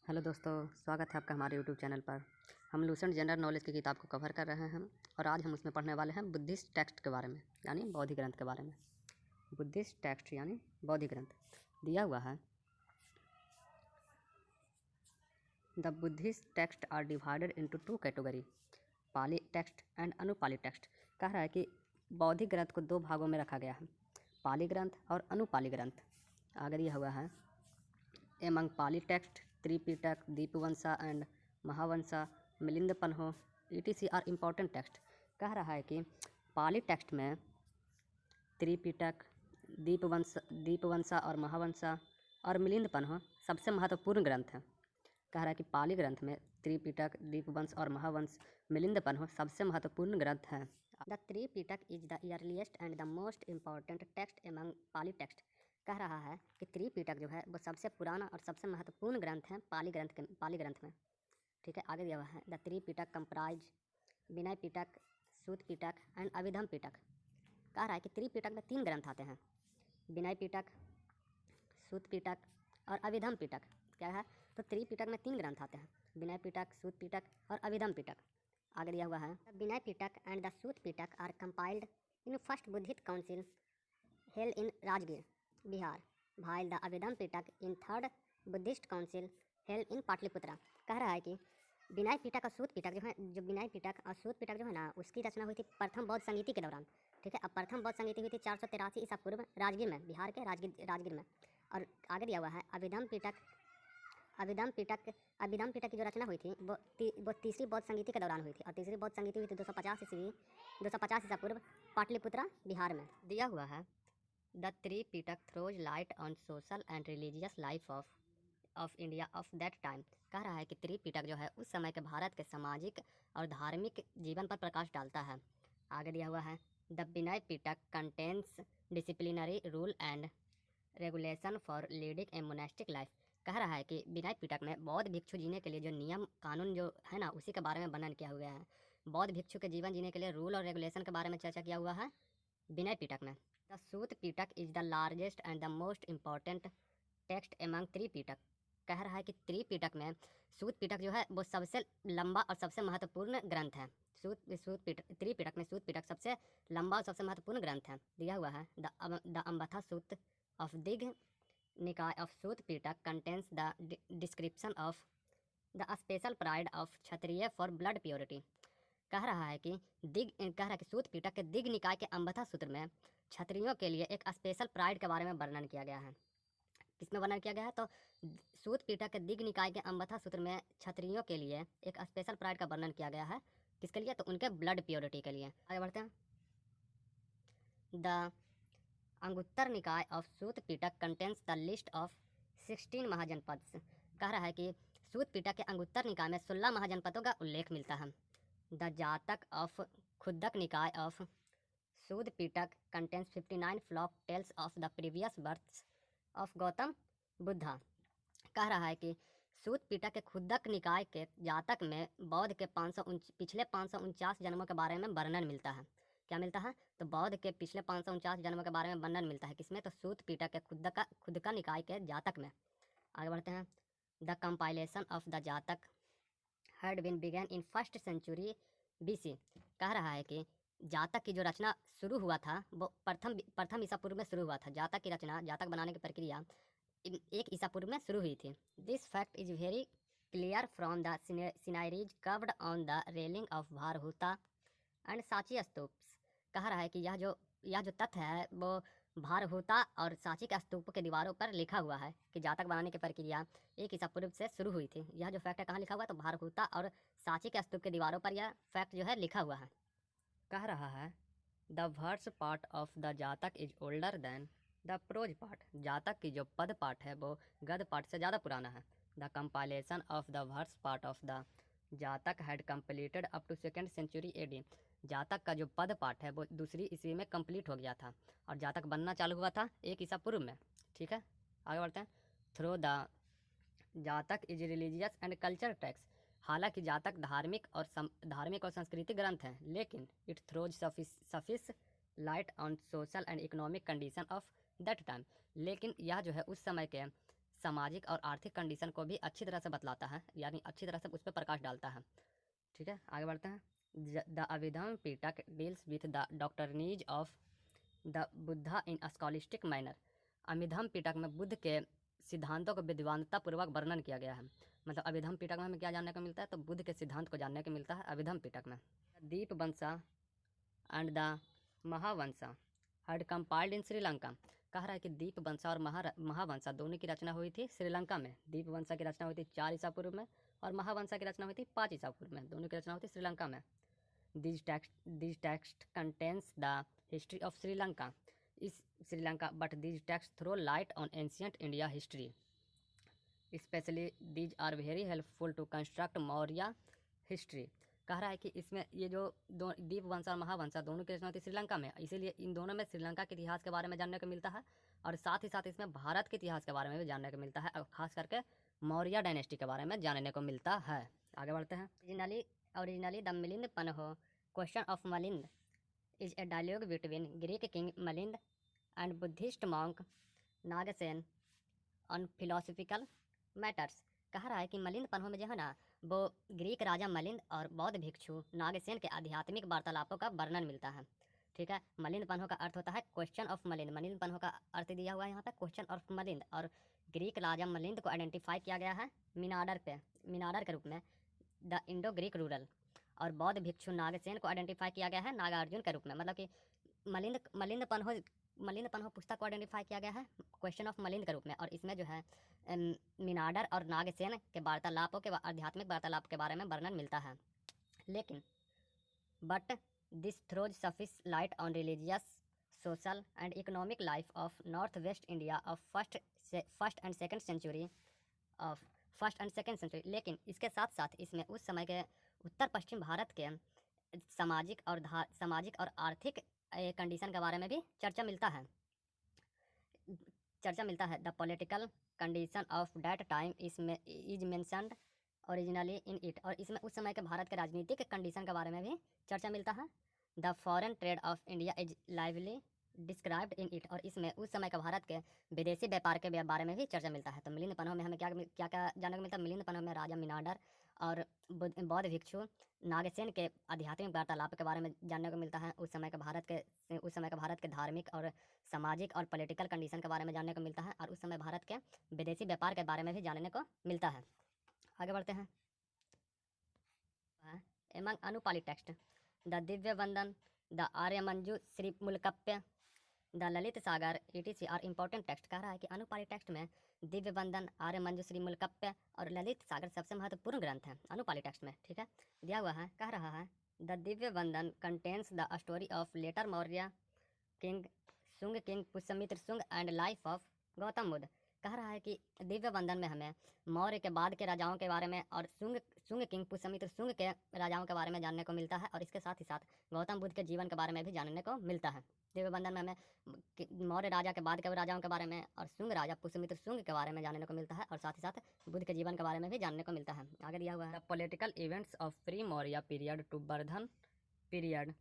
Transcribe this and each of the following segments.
Hello दोस्तों, स्वागत है आपका हमारे यूट्यूब चैनल पर। हम लूसेंट जनरल नॉलेज की किताब को कवर कर रहे हैं और आज हम उसमें पढ़ने वाले हैं बुद्धिस्ट टेक्स्ट के बारे में, यानी बौद्ध ग्रंथ के बारे में। बुद्धिस्ट टेक्स्ट यानी बौद्ध ग्रंथ दिया हुआ है। The Buddhist text are divided into two category, Pali text and Anupali text. कह रहा है कि बौद्धिक ग्रंथ को दो भागों में रखा गया है, पाली ग्रंथ और अनुपाली ग्रंथ। आगे दिया हुआ है among Pali text Tripitaka, Dipavamsa and Mahavamsa, Milinda Panho ETC are important text. कह रहा है कि पाली टेक्स्ट में त्रिपिटक, दीपवंसा और महावंसा और मिलिंद पन्हो सबसे महत्वपूर्ण ग्रंथ हैं। कह रहा है कि पाली ग्रंथ में त्रिपिटक, दीपवंस और महावंश, मिलिंद पन्हो सबसे महत्वपूर्ण ग्रंथ हैं। The Tripitaka is the earliest and the most important text among Pali text. कह रहा है कि त्रिपिटक जो है वो सबसे पुराना और सबसे महत्वपूर्ण ग्रंथ है पाली ग्रंथ में। ठीक है, आगे दिया हुआ है the Tripitaka comprise Vinaya Pitaka, Sutta Pitaka and Abhidhamma Pitaka. कह रहा है कि त्रिपिटक में 3 ग्रंथ आते हैं, विनय पिटक, सूत पिटक और अभिधम पिटक। क्या है, तो त्रिपिटक में 3 ग्रंथ आते हैं, विनय पिटक, सूत पिटक और अभिधम पिटक। आगे दिया हुआ है the Vinaya Pitaka and the Sutta Pitaka are compiled in first Buddhist council held in Rajgir Bihar, while the Abhidhamma Pitaka in third Buddhist council held in Pataliputra. कह रहा है कि विनय पिटक और सूत पिटक जो है, जो विनय पिटक और सूत पिटक जो है ना, उसकी रचना हुई थी प्रथम बौद्ध संगीति के दौरान। ठीक है, अब प्रथम बौद्ध संगीति हुई थी 483 ईसा पूर्व राजगीर में, बिहार के राजगीर में। और आगे दिया हुआ है अभिधम पिटक की जो रचना हुई थी वो तीसरी बौद्ध संगीति के दौरान हुई थी, और तीसरी बौद्ध संगीति हुई थी 250 ईसा पूर्व पाटलिपुत्रा बिहार में। दिया हुआ है the Tripitaka throws light on social and religious life of India of that time. कह रहा है कि त्रिपिटक जो है उस समय के भारत के सामाजिक और धार्मिक जीवन पर प्रकाश डालता है। आगे दिया हुआ है the Vinaya Pitaka contains disciplinary rule and regulation for leading a monastic life. कह रहा है कि विनय पिटक में बौद्ध भिक्षु जीने के लिए जो नियम कानून जो है ना, उसी के बारे में वर्णन किया हुआ है। बौद्ध भिक्षु के जीवन जीने के लिए रूल और रेगुलेशन के बारे में चर्चा किया हुआ है विनय पिटक में। The Sutta Pitaka is the largest and the most important text among Tripitaka. कह रहा है कि त्रिपिटक में सूत पिटक जो है वो सबसे लंबा और सबसे महत्वपूर्ण ग्रंथ है। त्रिपिटक में सूत पिटक सबसे लंबा और सबसे महत्वपूर्ण ग्रंथ है। दिया हुआ है the अम्बथा Suta of Digha Nikaya of Sutta Pitaka contains the description of the special pride of Kshatriya for blood purity. कह रहा है कि सूत पिटक के दिग निकाय के अम्बथा सूत्र में क्षत्रियों के लिए एक स्पेशल प्राइड के बारे में वर्णन किया गया है। किसमें वर्णन किया गया है, तो सूत पिटक के दिग निकाय के अम्बथा सूत्र में क्षत्रियों के लिए एक स्पेशल प्राइड का वर्णन किया गया है। किसके लिए, तो उनके ब्लड प्योरिटी के लिए। आगे बढ़ते हैं the Anguttara Nikaya of Sutta Pitaka contains the list of 16 Mahajanapada. कह रहा है कि सूत पिटक के अंगुत्तर निकाय में 16 महाजनपदों का उल्लेख मिलता है। द जातक of Khuddaka Nikaya of Sutta Pitaka contains 59 folk tales of the previous births of Gautama Buddha. कह रहा है कि सूत पिटक के खुद्दक निकाय के जातक में बौद्ध के पिछले 549 जन्मों के बारे में वर्णन मिलता है। क्या मिलता है, तो बौद्ध के पिछले 549 जन्मों के बारे में वर्णन मिलता है। किसमें, तो सूत पिटक के खुद का निकाय के जातक में। आगे बढ़ते हैं the compilation of the Jataka had been begun in first century BC। कह रहा है कि जातक की जो रचना शुरू हुआ था वो प्रथम ईसा पूर्व में शुरू हुआ था। जातक की रचना, जातक बनाने की प्रक्रिया 1 ईसा पूर्व में शुरू हुई थी। This fact is very clear from the sceneries carved on the railing of Bharhut and Sanchi stupas. कह रहा है कि यह जो तथ्य है वो भारहूता और सांची के स्तूप के दीवारों पर लिखा हुआ है कि जातक बनाने की प्रक्रिया 1 ईसा पूर्व से शुरू हुई थी। यह जो फैक्ट है कहाँ लिखा हुआ है, तो भारहूता और सांची के स्तूप के दीवारों पर यह फैक्ट जो है लिखा हुआ है। कह रहा है the verse part of the Jataka is older than the prose part. Jataka की जो पद पाठ है वो गद पाठ से ज़्यादा पुराना है। The compilation of the verse part of the Jataka had completed up to 2nd century AD। Jataka का जो पद पाठ है वो 2री ईस्वी में कंप्लीट हो गया था और जातक बनना चालू हुआ था 1 ईसा पूर्व में। ठीक है, आगे बढ़ते हैं throw the Jataka is religious and culture text. हालांकि जातक धार्मिक और सांस्कृतिक ग्रंथ हैं, लेकिन it throws sufficient light on social and economic condition of that time. लेकिन यह जो है उस समय के सामाजिक और आर्थिक कंडीशन को भी अच्छी तरह से बतलाता है, यानी अच्छी तरह से उस पर प्रकाश डालता है। ठीक है, आगे बढ़ते हैं। The Abhidhamma Pitaka deals with the doctrines of the Buddha in scholastic manner. Abhidhamma Pitaka में बुद्ध के सिद्धांतों को विद्वानता पूर्वक वर्णन किया गया है। मतलब अभिधम पिटक में हमें क्या जानने को मिलता है, तो बुद्ध के सिद्धांत को जानने को मिलता है अभिधम पिटक में। Dipavamsa and the Mahavamsa had compiled in Sri Lanka. कह रहा है कि दीप वंशा और महावंशा दोनों की रचना हुई थी श्रीलंका में। दीप वंशा की रचना हुई थी 4 ईसा पूर्व में और महावंशा की रचना हुई थी 5 ईसा पूर्व में। दोनों की रचना हुई थी श्रीलंका में। This text contains the history of Sri Lanka इस Sri Lanka but this text throw light on ancient India history, especially these are very helpful to construct Maurya history. कह रहा है कि इसमें ये जो दो दीप वंशा और महावंशा दोनों की रचना होती है श्रीलंका में, इसीलिए इन दोनों में श्रीलंका के इतिहास के बारे में जानने को मिलता है और साथ ही साथ इसमें भारत के इतिहास के बारे में भी जानने को मिलता है और खास करके मौर्य डायनेस्टी के बारे में जानने को मिलता है। आगे बढ़ते हैं। Originally the Milinda Panho question of Milinda is a dialogue between Greek king Milinda and Buddhist monk Nagasena on philosophical matters. कह रहा है कि मलिंद पन्हो में जो है ना, वो ग्रीक राजा मलिंद और बौद्ध भिक्षु नागसेन के आध्यात्मिक वार्तालापों का वर्णन मिलता है। ठीक है, मलिंद पन्हो का अर्थ होता है क्वेश्चन ऑफ मलिंद। मलिंद पन्हो का अर्थ दिया हुआ है यहाँ पे क्वेश्चन ऑफ मलिंद, और ग्रीक राजा मलिंद को आइडेंटिफाई किया गया है मीनाडर के रूप में, द इंडो ग्रीक रूरल, और बौद्ध भिक्षु नागसेन को आइडेंटिफाई किया गया है नागार्जुन के रूप में। मतलब कि मलिंद पन्हो पुस्तक को आइडेंटिफाई किया गया है क्वेश्चन ऑफ मलिंद के रूप में, और इसमें जो है मीनाडर और नागसेन के वार्तालापों के आध्यात्मिक वार्तालाप के बारे में वर्णन मिलता है। लेकिन but this throws sufficient light on religious social and economic life of north west India of first and second century. लेकिन इसके साथ साथ इसमें उस समय के उत्तर पश्चिम भारत के सामाजिक और आर्थिक कंडीशन के बारे में भी चर्चा मिलता है। The political condition of that time is mentioned originally in it, और इसमें उस समय के भारत के राजनीतिक कंडीशन के बारे में भी चर्चा मिलता है। The foreign trade off India is lively described in it, और इसमें उस समय का भारत के विदेशी व्यापार के बारे में भी चर्चा मिलता है। तो मिलिंद पन्हो में हमें क्या क्या जानने को मिलता है? मिलिंद पन्हो में राजा मीनाडर और बौद्ध भिक्षु नागसेन के आध्यात्मिक वार्तालाप के बारे में जानने को मिलता है। उस समय के भारत के धार्मिक और सामाजिक और पॉलिटिकल कंडीशन के बारे में जानने को मिलता है, और उस समय भारत के विदेशी व्यापार के बारे में भी जानने को मिलता है। आगे बढ़ते हैं। Among अनुपालित text the Divyavadana, the Aryamanju Sri Mulakalpa, the Lalita Sagar etc are important text. कह रहा है कि अनुपालित टेक्स्ट में दिव्य वंदन, आर्यमंजू श्री मुल्कप्य और ललित सागर सबसे महत्वपूर्ण ग्रंथ हैं अनुपालित टेक्स्ट में। ठीक है, दिया हुआ है, कह रहा है the Divyavadana contains the story of later Maurya king Pushyamitra Shunga and life of Gautama Buddha. कह रहा है कि दिव्य वंदन में हमें मौर्य के बाद के राजाओं के बारे में और शुंग किंग पुष्यमित्र शुंग के राजाओं के बारे में जानने को मिलता है, और इसके साथ ही साथ गौतम बुद्ध के जीवन के बारे में भी जानने को मिलता है। दिव्य वंदन में हमें मौर्य राजा के बाद के राजाओं के बारे में और शुंग राजा पुष्यमित्र शुंग के बारे में जानने को मिलता है, और साथ ही साथ बुद्ध के जीवन के बारे में भी जानने को मिलता है। आगे दिया हुआ है political events of pre Maurya period to Vardhana period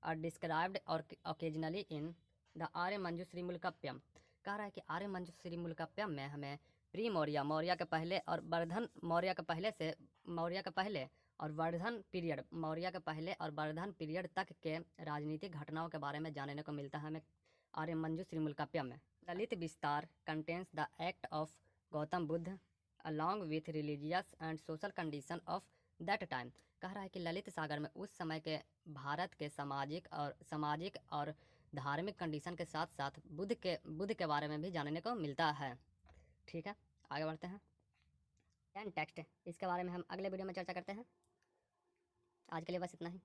are described और occasionally in the Aryamanju Shri Mulakalpa. कह रहा है कि आर्यमंजू श्री मुल्कप्यम में हमें प्री मौर्य के पहले और वर्धन मौर्य के पहले और वर्धन पीरियड मौर्य के पहले और वर्धन पीरियड तक के राजनीतिक घटनाओं के बारे में जानने को मिलता है हमें आर्यमंजू श्री मुल्कप्यम में। ललित विस्तार contains the act of Gautama Buddha along with religious and social condition of that time. कह रहा है कि ललित सागर में उस समय के भारत के सामाजिक और धार्मिक कंडीशन के साथ साथ बुद्ध के बारे में भी जानने को मिलता है। ठीक है, आगे बढ़ते हैं। टेक्स्ट, इसके बारे में हम अगले वीडियो में चर्चा करते हैं। आज के लिए बस इतना ही।